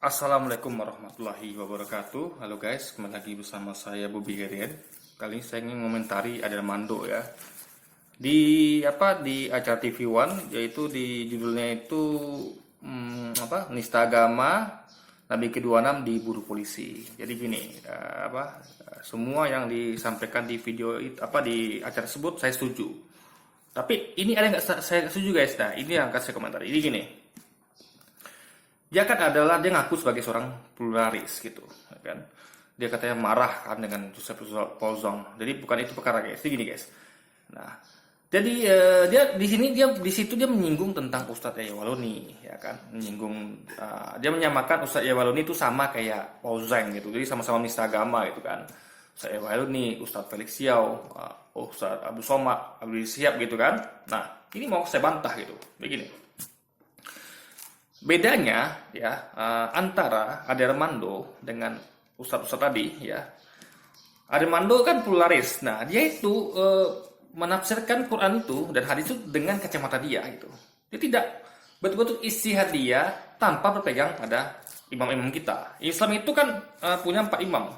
Assalamualaikum warahmatullahi wabarakatuh. Halo guys, kembali lagi bersama saya Bobby Gerian. Kali ini saya ingin komentari Adelmando ya. Di acara TV One, yaitu di judulnya itu Nista Agama Nabi ke-26 diburu polisi. Jadi gini, semua yang disampaikan di video itu di acara tersebut saya setuju. Tapi ini ada yang nggak saya setuju guys. Nah, ini yang akan saya komentari. Ini gini. Dia kan dia ngaku sebagai seorang pluralis gitu, kan? Dia katanya marah kan dengan Joseph Polzong. Jadi bukan itu perkara guys. Jadi gini guys. Nah, jadi di situ dia menyinggung tentang Ustadz Yahya ya kan? Dia menyamakan Ustadz Yahya itu sama kayak Polzong gitu. Jadi sama-sama nista agama gitu kan. Ustadz Yahya, Ustadz Felix Xiao, Ustadz Abdul Somad, Abdul Siap gitu kan. Nah, ini mau saya bantah gitu. Begini. Bedanya ya antara Adelmando dengan Ustadz tadi ya. Adelmando kan pluralis. Nah, dia itu menafsirkan Quran itu dan hadis itu dengan kacamata dia gitu. Dia tidak betul-betul ijtihad dia tanpa berpegang pada imam-imam kita. Islam itu kan punya 4 imam.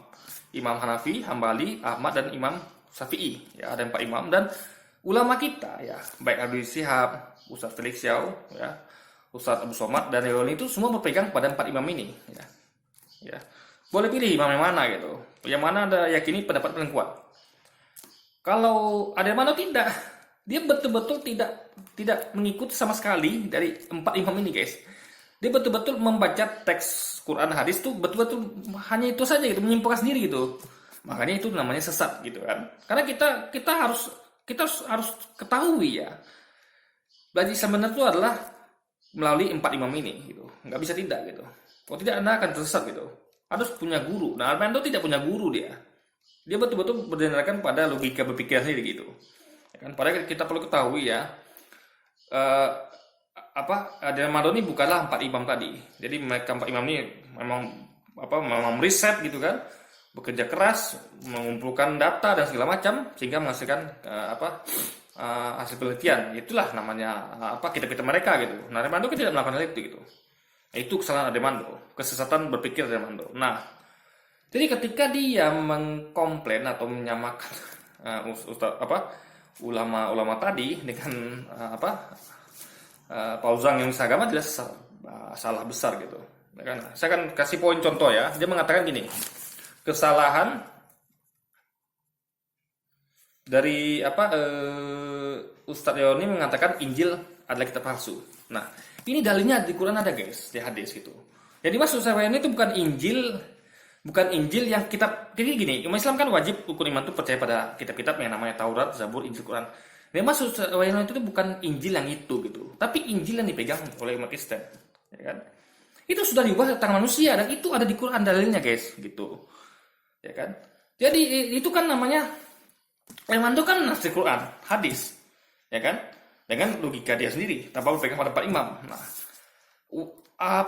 Imam Hanafi, Hambali, Ahmad dan Imam Syafi'i. Ya, ada 4 imam dan ulama kita ya, baik Abdul Shihab, Ustadz Felix Xiao ya, Ustadz Abdul Somad dan Yahya itu semua berpegang pada 4 imam ini ya. Ya. Boleh pilih imam yang mana gitu. Yang mana ada yakini pendapat paling kuat. Kalau Adelmando tidak, dia betul-betul tidak mengikuti sama sekali dari 4 imam ini guys. Dia betul-betul membaca teks Quran hadis tuh betul-betul hanya itu saja gitu, menyimpulkan sendiri gitu. Makanya itu namanya sesat gitu kan. Karena kita harus ketahui ya. Belajar Islam benar itu adalah melalui 4 imam ini gitu, nggak bisa tidak gitu. Kalau tidak Anda akan tersesat gitu. Harus punya guru. Nah, Adelmando tidak punya guru dia. Dia betul-betul berdasarkan pada logika berpikir sendiri gitu. Ya kan? Padahal kita perlu ketahui ya, Adelmando ini bukanlah 4 imam tadi. Jadi mereka 4 imam ini memang riset gitu kan, bekerja keras, mengumpulkan data dan segala macam sehingga menghasilkan hasil penelitian. Itulah namanya kitab-kitab mereka gitu. Nah, Adelmando tidak melakukan hal itu gitu. Itu kesalahan Adelmando, kesesatan berpikir Adelmando. Nah, jadi ketika dia mengkomplain atau menyamakan ulama tadi dengan Pauzang yang agama, jelas salah besar gitu. Kan? Saya akan kasih poin contoh ya. Dia mengatakan gini, kesalahan dari Ustadz Yahya mengatakan Injil adalah kitab palsu. Nah, ini dalilnya di Quran ada guys, di hadis gitu. Jadi maksud saya itu bukan Injil yang kitab. Jadi gini, umat Islam kan wajib rukun iman itu percaya pada kitab-kitab yang namanya Taurat, Zabur, Injil, Quran. Nah, maksud saya itu bukan Injil yang itu gitu, tapi Injil yang dipegang oleh umat Kristen, ya kan? Itu sudah diubah ke tangan manusia dan itu ada di Quran dalilnya guys, gitu, ya kan? Jadi itu kan namanya Adelmando kan nafsir Quran, hadis, ya kan? Dengan logika dia sendiri, tanpa berpegang pada 4 imam. Nah,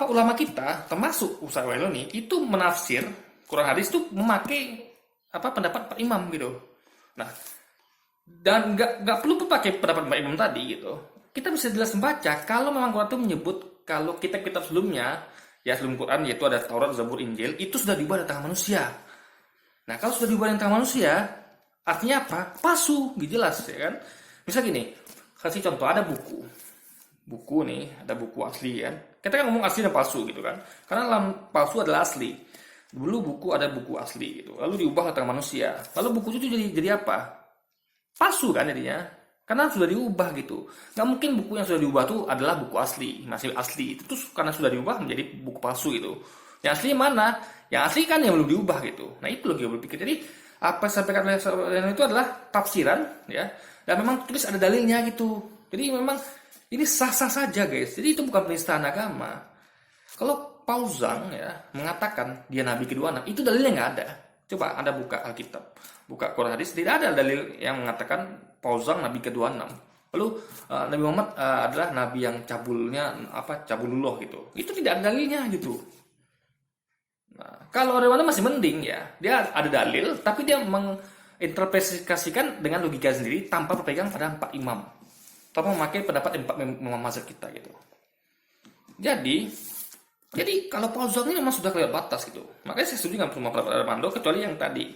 ulama kita, termasuk Ustadz Yahya itu menafsir Quran hadis itu memakai pendapat 4 imam gitu. Nah, dan nggak perlu pakai pendapat 4 imam tadi gitu. Kita bisa jelas membaca kalau memang Quran itu menyebut kalau kitab-kitab sebelumnya, ya sebelum Quran yaitu ada Taurat, Zabur, Injil, itu sudah diubah dari tangan manusia. Nah, kalau sudah diubah dari tangan manusia, artinya apa? Palsu, jelas ya kan? Misal gini, kasih contoh, ada buku nih, ada buku asli kan. Kita kan ngomong asli dan palsu gitu kan. Karena dalam palsu adalah asli. Dulu ada buku asli gitu. Lalu diubah ke tangan manusia. Lalu buku itu jadi apa? Palsu kan jadinya. Karena sudah diubah gitu. Nggak mungkin buku yang sudah diubah itu adalah buku asli, masih asli. Itu karena sudah diubah menjadi buku palsu gitu. Yang asli mana? Yang asli kan yang belum diubah gitu. Nah, itu loh dia berpikir. Jadi apa yang disampaikan oleh itu adalah tafsiran ya. Dan memang tulis ada dalilnya gitu. Jadi memang ini sah-sah saja guys. Jadi itu bukan penistaan agama. Kalau Pauzang ya mengatakan dia Nabi ke-26, itu dalilnya nggak ada. Coba Anda buka Alkitab, buka Quran hadis, tidak ada dalil yang mengatakan Pauzang Nabi ke-26. Lalu Nabi Muhammad adalah Nabi yang cabulullah gitu. Itu tidak ada dalilnya gitu. Nah, kalau Adelmando masih mending ya, dia ada dalil, tapi dia interpretasikan dengan logika sendiri tanpa berpegang pada 4 imam, tanpa memakai pendapat 4 imam mazhab kita gitu. Jadi kalau Pauzong ini memang sudah kelewat batas gitu. Makanya saya setuju dengan semua pendapat Armando kecuali yang tadi.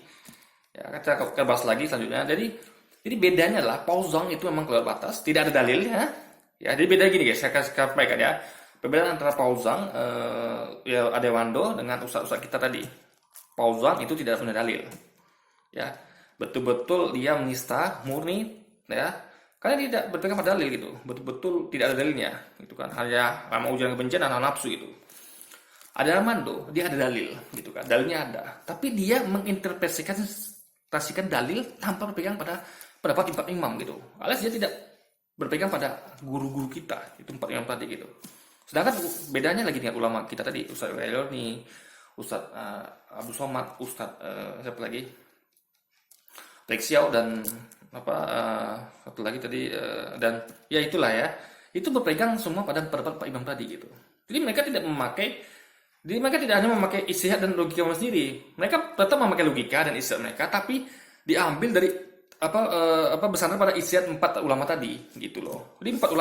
Ya, kita bahas lagi selanjutnya. Jadi bedanya adalah Pauzong itu memang kelewat batas, tidak ada dalilnya. Ya, jadi beda gini guys, saya kasih sampaikan ya. Perbedaan antara Pauzong ya Adewando dengan ustaz-ustaz kita tadi. Pauzong itu tidak punya dalil. Ya, betul-betul dia menista murni ya. Karena dia tidak berpegang pada dalil gitu. Betul-betul tidak ada dalilnya gitu kan. Hanya mau ujian kebencian dan nafsu gitu. Ada Armando, dia ada dalil gitu kan. Dalilnya ada, tapi dia menginterpretasikan dalil tanpa berpegang pada pendapat empat imam gitu. Alias dia tidak berpegang pada guru-guru kita, itu empat imam tadi gitu. Sedangkan bedanya lagi dengan ulama kita tadi, Ustaz Wailoni, Ustaz Abu Somad, Ustaz siapa lagi? Lexiao dan satu lagi tadi dan ya itulah ya. Itu berpegang semua pada pendapat Pak Imam tadi gitu. Jadi mereka tidak hanya memakai istihad dan logika mereka sendiri. Mereka tetap memakai logika dan istihad mereka, tapi diambil dari bersandar pada istihad empat ulama tadi gitu loh. Jadi empat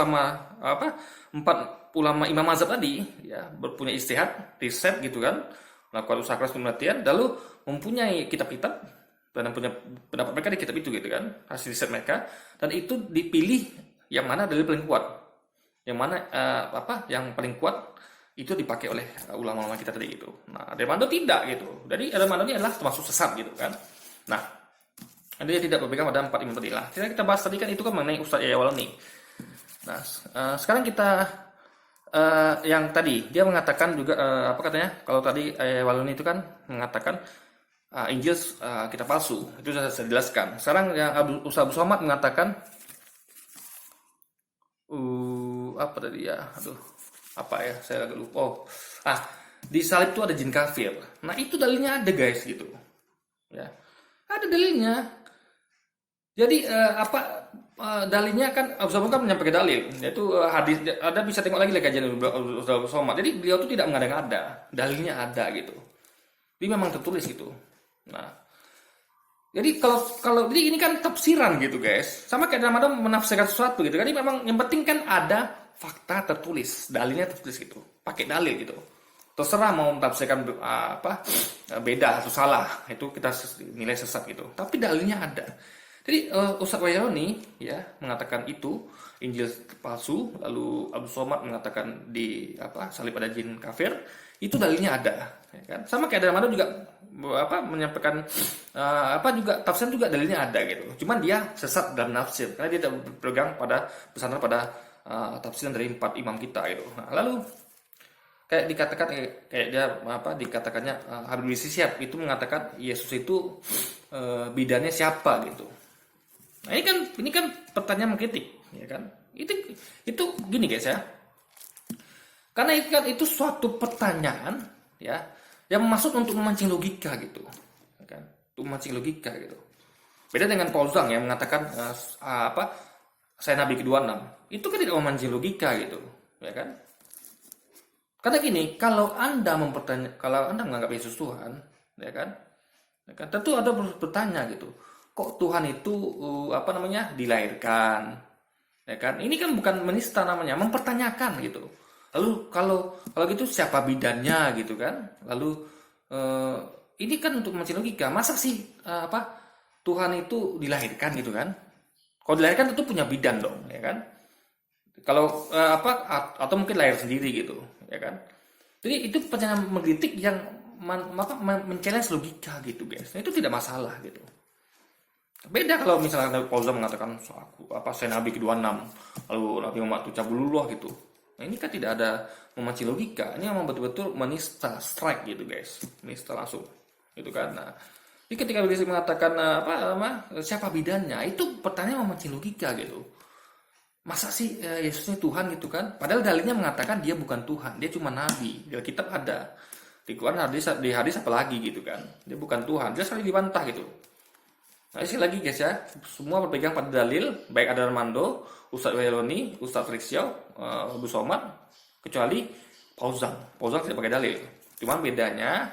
ulama imam mazhab tadi ya berpunya istihad, riset gitu kan, melakukan usaha keras penelitian, lalu mempunyai kitab-kitab dan punya pendapat mereka di kitab itu gitu kan, hasil riset mereka, dan itu dipilih yang mana dalil paling kuat, yang mana yang paling kuat itu dipakai oleh ulama-ulama kita tadi gitu. Nah, Armando tidak gitu. Jadi Armando ini adalah termasuk sesat gitu kan. Nah, dia tidak berpegang pada empat imam tadi lah. Kita bahas tadi kan itu kan mengenai Ustaz Yahya Waloni. Nah, sekarang kita yang tadi dia mengatakan juga apa katanya? Kalau tadi Yahya Waloni itu kan mengatakan Injil kitab palsu. Itu sudah saya jelaskan. Sekarang yang Ustaz Abu Somad mengatakan apa tadi ya? Aduh, apa ya? Saya agak lupa. Di salib itu ada jin kafir. Nah, itu dalilnya ada guys gitu. Ya. Ada dalilnya. Jadi dalilnya kan Abu Somad kan menyampaikan dalil, yaitu hadis. Ada bisa tengok lagi kajian Ustaz Abu Somad. Jadi beliau itu tidak mengada-ngada. Dalilnya ada gitu. Ini memang tertulis gitu. Nah, jadi kalau jadi ini kan tafsiran gitu guys, sama kayak Ramadan menafsirkan sesuatu gitu. Jadi memang yang penting kan ada fakta tertulis, dalilnya tertulis gitu, pakai dalil gitu. Terserah mau menafsirkan beda atau salah, itu kita nilai sesat gitu. Tapi dalilnya ada. Jadi Ustaz Wailoni ya mengatakan itu Injil palsu, lalu Abu Somad mengatakan di salib ada jin kafir, itu dalilnya ada, ya kan? Sama kayak Ramadan juga menyampaikan juga tafsir juga dalilnya ada gitu. Cuman dia sesat dalam nafsir karena dia tidak berpegang bersandar pada tafsiran dari empat imam kita gitu. Nah, lalu kayak dikatakan dikatakannya Habib Rizik Syihab itu mengatakan Yesus itu bidannya siapa gitu. Nah, ini kan pertanyaan mengkritik, ya kan? Itu gini guys ya. Karena itu suatu pertanyaan ya yang masuk untuk memancing logika gitu, ya kan? Untuk memancing logika gitu. Beda dengan Pauzong yang mengatakan saya Nabi ke-26. Itu kan tidak memancing logika gitu, ya kan? Karena gini, kalau Anda menganggap Yesus Tuhan, ya kan? Tentu ada bertanya gitu. Kok Tuhan itu dilahirkan? Ya kan? Ini kan bukan menista namanya, mempertanyakan gitu. Lalu kalau gitu siapa bidannya gitu kan? Lalu ini kan untuk memancing logika. Masa sih Tuhan itu dilahirkan gitu kan? Kalau dilahirkan tentu punya bidan dong, ya kan? Kalau atau mungkin lahir sendiri gitu, ya kan? Jadi itu pertanyaan mengkritik yang men-challenge logika gitu, guys. Nah, itu tidak masalah gitu. Beda kalau misalnya Pauzong mengatakan saya Nabi ke-26, lalu Nabi Muhammad itu cabulullah gitu. Nah, ini kan tidak ada memancing logika. Ini memang betul-betul menista, strike gitu, guys. Menista langsung. Gitu kan. Nah, jadi ketika Rizik mengatakan siapa bidannya, itu pertanyaan memancing logika gitu. Masa sih Yesus ini Tuhan gitu kan? Padahal dalilnya mengatakan dia bukan Tuhan, dia cuma nabi. Di Alkitab ada. Di Quran di hadis apa lagi gitu kan? Dia bukan Tuhan. Dia sekali dibantah gitu. Nah, sekali lagi guys ya, semua berpegang pada dalil, baik ada Armando, Ustaz Wailoni, Ustaz Lexiao, Abu Somad, kecuali Pauzong. Pauzong tidak pakai dalil. Cuma bedanya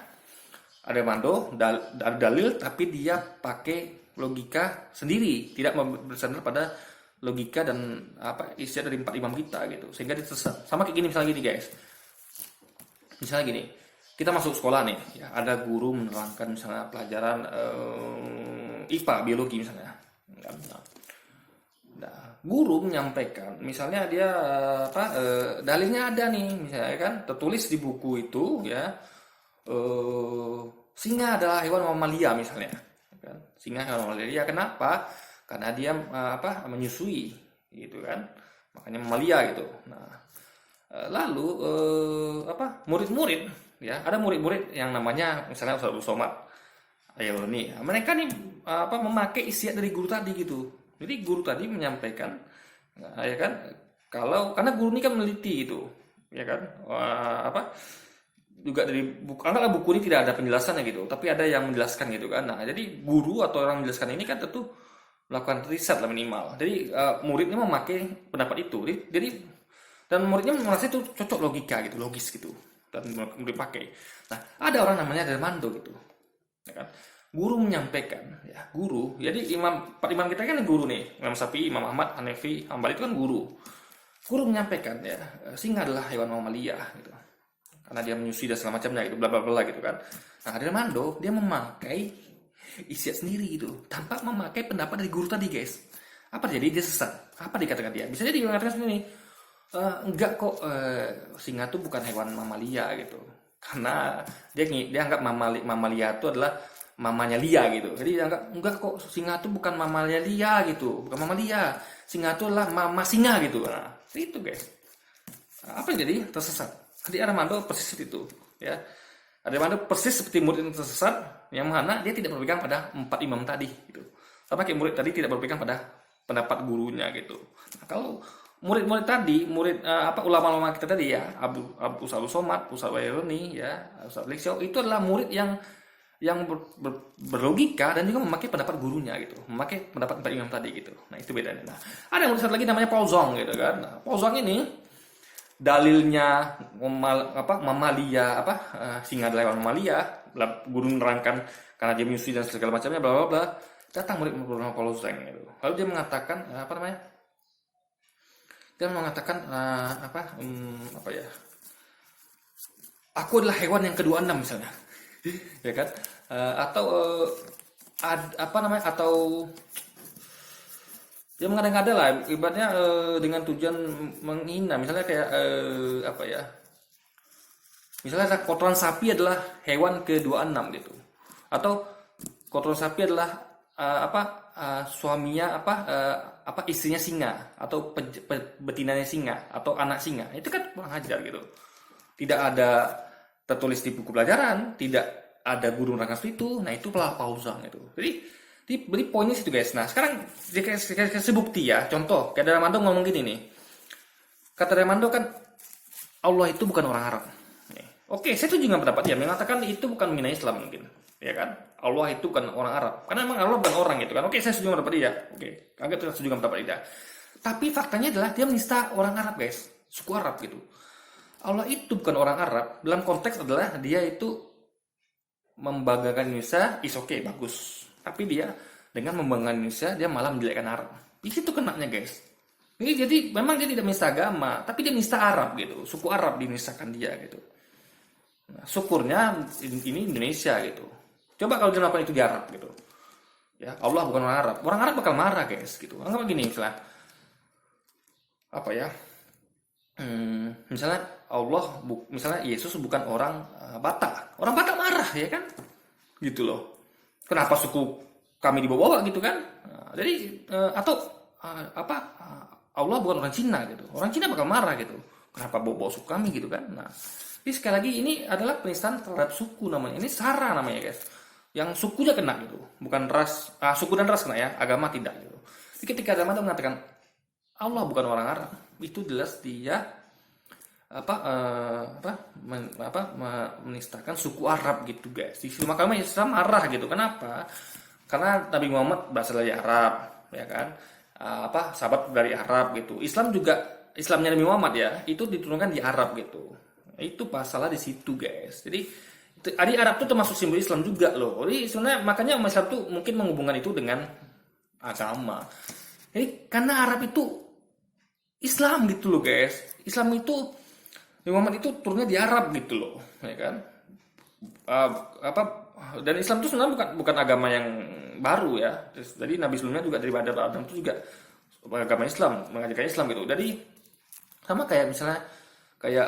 ada Armando ada dalil tapi dia pakai logika sendiri, tidak bersandar pada logika dan isi dari empat imam kita gitu, sehingga dia sesat. Sama kayak gini misalnya gini guys. Misalnya gini, kita masuk sekolah nih, ya, ada guru menerangkan misalnya pelajaran IPA, biologi misalnya. Nah, guru menyampaikan, misalnya dia dalilnya ada nih, misalnya kan tertulis di buku itu ya, eh, singa adalah hewan mamalia misalnya, kan? Singa hewan mamalia, kenapa? Karena dia menyusui, gitu kan, makanya mamalia gitu. Nah, lalu murid-murid ya, ada murid-murid yang namanya misalnya Ustaz Abdul Somad, ayo nih, mereka nih memakai isiat dari guru tadi gitu. Jadi guru tadi menyampaikan, ya kan, kalau karena guru ini kan meneliti itu, ya kan, juga dari buku, anggaplah buku ini tidak ada penjelasannya gitu, tapi ada yang menjelaskan gitu kan. Nah, jadi guru atau orang menjelaskan ini kan tentu melakukan riset lah minimal. Jadi muridnya memakai pendapat itu. Jadi dan muridnya merasa itu cocok logika gitu, logis gitu, dan murid pakai. Nah, ada orang namanya Darmando gitu, ya kan. Guru menyampaikan, ya guru. Jadi empat imam kita kan guru nih, Imam Syafi'i, Imam Ahmad, Hanafi, Hambali itu kan guru. Guru menyampaikan ya, singa adalah hewan mamalia gitu, karena dia menyusui dan segala macamnya gitu, bla bla bla gitu kan. Nah, Darmando dia memakai isiat sendiri gitu, tanpa memakai pendapat dari guru tadi, guys. Apa jadi dia sesat? Apa dikatakan dia? Bisa jadi dia mengatakan sendiri, enggak kok, singa itu bukan hewan mamalia gitu, karena dia anggap mamalia itu adalah mamanya Lia gitu. Jadi dia anggap enggak kok, singa itu bukan mamalia Lia gitu, bukan mamalia, singa itu adalah mama singa gitu. Nah, itu guys. Nah, apa yang jadi tersesat? Jadi Armando persis itu ya. Armando persis seperti murid yang tersesat, yang mana dia tidak berpegang pada empat imam tadi gitu. Sama kayak murid tadi tidak berpegang pada pendapat gurunya gitu. Nah, kalau murid-murid tadi, ulama-ulama kita tadi ya, Ustaz Somad, Ustaz Waironi ya, Ustaz Leksio, itu adalah murid yang berlogika dan juga memakai pendapat gurunya gitu, memakai pendapat empat imam tadi gitu. Nah, itu bedanya. Nah, ada murid satu lagi namanya Paul Zong gitu kan. Nah, Paul Zong ini dalilnya mamalia, singa adalah hewan mamalia, guru menerangkan karena dia menyusui dan segala macamnya, bla bla bla. Datang murid bernama Paul Zong gitu. Lalu dia mengatakan aku adalah hewan yang ke-26 misalnya. Ya kan, atau dia mengada-ngada lah, ibaratnya dengan tujuan menghina, misalnya kayak misalnya kotoran sapi adalah hewan ke-26 gitu, atau kotoran sapi adalah suaminya istrinya singa, atau betinanya singa, atau anak singa. Itu kan kurang ajar gitu, tidak ada tertulis di buku pelajaran, tidak ada guru nerangkan itu. Nah, itu pelah pausang itu. Jadi poinnya situ guys. Nah, sekarang kasih bukti ya. Contoh, kayak Darmando ngomong gini nih. Kata Darmando kan, Allah itu bukan orang Arab. Oke, saya setuju dengan pendapat dia, mengatakan itu bukan mengenai Islam mungkin, ya kan? Allah itu bukan orang Arab, karena memang Allah bukan orang gitu kan. Oke, saya setuju dengan pendapat dia. Oke, agak setuju dengan pendapat dia. Tapi faktanya adalah dia menista orang Arab guys, suku Arab gitu. Allah itu bukan orang Arab, dalam konteks adalah dia itu membanggakan Indonesia, okay, bagus. Tapi dia dengan membanggakan Indonesia, dia malah menjelekkan Arab. Di situ kenanya guys. Ini jadi memang dia tidak menista agama, tapi dia menista Arab gitu, suku Arab dinistakan dia gitu. Nah, syukurnya ini Indonesia gitu. Coba kalau dia melakukan itu di Arab gitu, ya Allah bukan orang Arab, orang Arab bakal marah guys gitu. Anggap begini misalnya, misalnya misalnya Yesus bukan orang Batak, orang Batak marah ya kan, gitu loh. Kenapa suku kami dibawa gitu kan? Nah, jadi Allah bukan orang Cina gitu, orang Cina bakal marah gitu. Kenapa bawa suku kami gitu kan? Nah, jadi sekali lagi ini adalah penistaan terhadap suku namanya. Ini sara namanya guys. Yang sukunya kena gitu, bukan ras. Suku dan ras kena ya, agama tidak gitu. Jadi ketika Darmando mengatakan Allah bukan orang Arab, itu jelas dia menistakan suku Arab gitu guys. Di situ makanya Islam marah gitu. Kenapa? Karena Nabi Muhammad berasal dari Arab, ya kan? Sahabat dari Arab gitu. Islam juga, Islamnya Nabi Muhammad ya, itu diturunkan di Arab gitu. Itu masalah di situ guys. Jadi Arab itu termasuk simbol Islam juga loh. Jadi sebenarnya makanya umat Islam tuh mungkin menghubungkan itu dengan agama. Jadi karena Arab itu Islam gitu loh guys. Islam itu Nabi Muhammad itu turunnya di Arab gitu loh, ya kan? Uh, apa dan Islam itu sebenarnya bukan agama yang baru ya. Jadi Nabi sebelumnya juga dari Adam itu juga agama Islam, mengajarkan Islam gitu. Jadi sama kayak misalnya kayak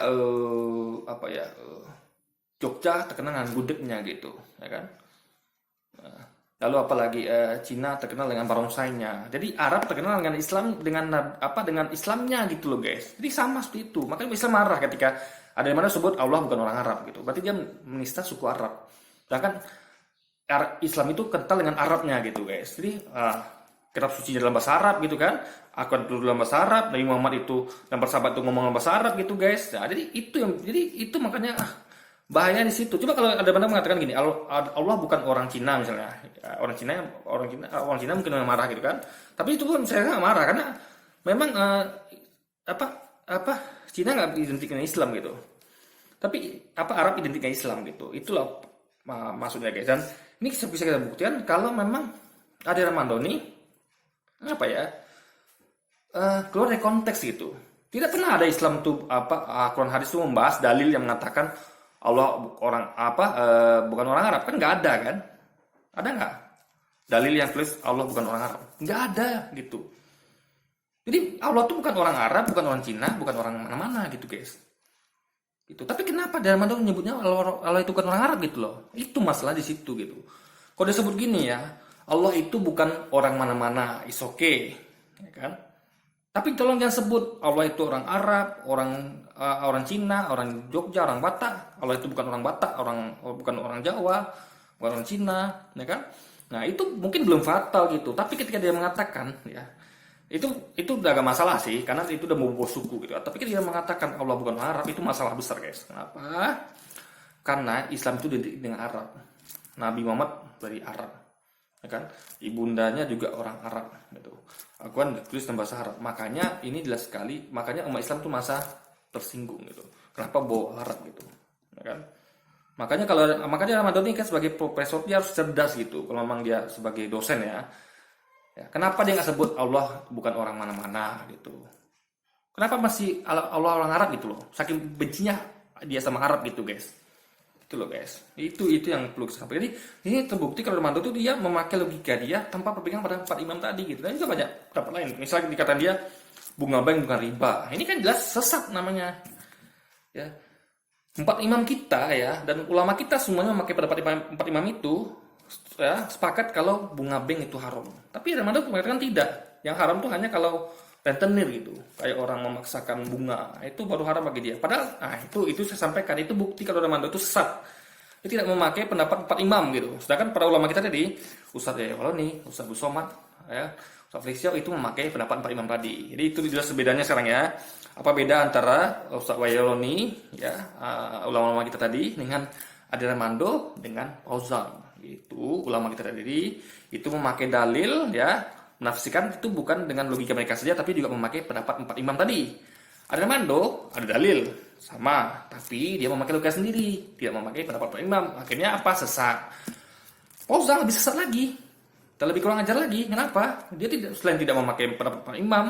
Jogja terkenal dengan gudegnya gitu, ya kan? Lalu apalagi Cina terkenal dengan barongsainya. Jadi Arab terkenal dengan Islam dengan Islamnya gitu loh guys. Jadi sama seperti itu. Makanya Islam marah ketika ada yang mana sebut Allah bukan orang Arab gitu. Berarti dia menista suku Arab. Sedangkan Islam itu kental dengan Arabnya gitu guys. Jadi kitab suci dalam bahasa Arab gitu kan. Al-Quran itu dalam bahasa Arab. Nabi Muhammad itu dan bersahabat itu ngomong dalam bahasa Arab gitu guys. Nah, jadi itu makanya bahaya di situ. Coba kalau ada benda mengatakan gini, Allah bukan orang Cina misalnya, orang Cina mungkin yang marah gitu kan. Tapi itu pun saya nggak marah karena memang Cina nggak identik dengan Islam gitu. Tapi Arab identik dengan Islam gitu. Itulah maksudnya guys. Dan ini bisa kita buktikan kalau memang ada Ramadhani keluar dari konteks gitu. Tidak pernah ada Islam tuh Quran hadis itu membahas dalil yang mengatakan Allah bukan orang Arab, kan nggak ada kan? Ada nggak dalil yang tulis Allah bukan orang Arab? Nggak ada gitu. Jadi Allah tuh bukan orang Arab, bukan orang Cina, bukan orang mana-mana gitu guys. Gitu. Tapi kenapa dalam Al-Quran menyebutnya Allah itu bukan orang Arab gitu loh? Itu masalah di situ gitu. Kalau disebut gini ya, Allah itu bukan orang mana-mana, is okay, ya kan? Tapi tolong jangan sebut Allah itu orang Arab, orang Cina, orang Jogja, orang Batak. Allah itu bukan orang Batak, bukan orang Jawa, bukan orang Cina, ya kan? Nah itu mungkin belum fatal gitu. Tapi ketika dia mengatakan, ya itu udah gak masalah sih, karena itu udah mau suku gitu. Tapi ketika dia mengatakan Allah bukan orang Arab, itu masalah besar guys. Kenapa? Karena Islam itu identik dengan Arab. Nabi Muhammad dari Arab, ya kan? Ibundanya juga orang Arab gitu. Al-Quran ditulis dalam bahasa Arab. Makanya ini jelas sekali. Makanya umat Islam tuh masa tersinggung gitu. Kenapa bawa Arab gitu, ya kan? Makanya Ramadan ini kan sebagai profesor dia harus cerdas gitu. Kalau memang dia sebagai dosen ya. Kenapa dia nggak sebut Allah bukan orang mana-mana gitu? Kenapa masih Allah orang Arab gitu loh? Saking bencinya dia sama Arab gitu guys. Itu loh guys. Itu yang perlu saya sampaikan. Jadi ini terbukti kalau Ramadhan itu dia memakai logika dia tanpa berpegang pada 4 imam tadi gitu. Dan juga banyak pendapat lain. Misalnya dikatakan dia bunga bank bukan riba. Ini kan jelas sesat namanya. Ya. 4 imam kita ya dan ulama kita semuanya memakai pendapat 4 imam itu ya sepakat kalau bunga bank itu haram. Tapi Ramadhan mengatakan tidak. Yang haram tuh hanya kalau rentenir gitu, kayak orang memaksakan bunga, itu baru haram bagi dia. Padahal, itu saya sampaikan, itu bukti kalau Ramadhan itu sesat. Dia tidak memakai pendapat 4 imam gitu. Sedangkan para ulama kita tadi, Ustaz Yayawaloni, Ustaz Abu Somad, ya, Ustaz Fliksio itu memakai pendapat 4 imam tadi. Jadi itu jelas bedanya sekarang ya. Apa beda antara Ustaz Yayawaloni, ya, ulama-ulama kita tadi dengan Adi Armando dengan Fauzan. Itu ulama kita tadi itu memakai dalil ya. Menafsirkan itu bukan dengan logika mereka saja, tapi juga memakai pendapat 4 imam tadi. Ada Armando, ada dalil, sama, tapi dia memakai logika sendiri, tidak memakai pendapat 4 imam. Akhirnya apa? Sesat. Fauzan lebih sesat lagi, dan lebih kurang ajar lagi. Kenapa? Dia selain tidak memakai pendapat 4 imam,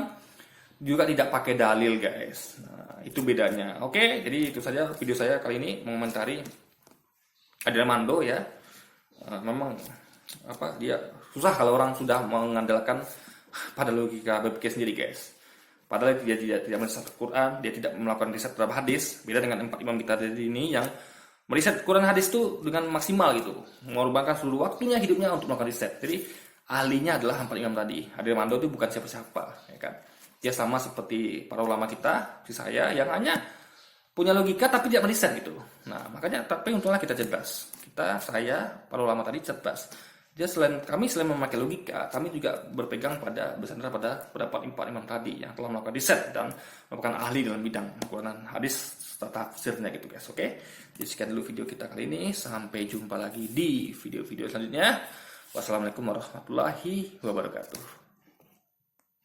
juga tidak pakai dalil guys. Nah, itu bedanya. Oke, jadi itu saja video saya kali ini mengomentari Adi Armando ya. Memang dia susah kalau orang sudah mengandalkan pada logika berpikir sendiri guys. Padahal dia tidak meriset Quran, dia tidak melakukan riset terhadap hadis. Beda dengan 4 imam kita tadi ini yang meriset Quran hadis itu dengan maksimal gitu, mengorbankan seluruh waktunya hidupnya untuk melakukan riset. Jadi ahlinya adalah 4 imam tadi. Adi Armando itu bukan siapa-siapa, ya kan? Dia sama seperti para ulama kita, seperti saya yang hanya punya logika tapi tidak meriset gitu. Nah makanya tapi untunglah kita cerdas. Saya, para ulama tadi cerdas. Dia selain memakai logika, kami juga berpegang bersandar pada pendapat 4 imam tadi yang telah melakukan riset dan merupakan ahli dalam bidang Quran hadis serta tafsirnya gitu guys. Oke. Jadi sekian dulu video kita kali ini. Sampai jumpa lagi di video-video selanjutnya. Wassalamualaikum warahmatullahi wabarakatuh.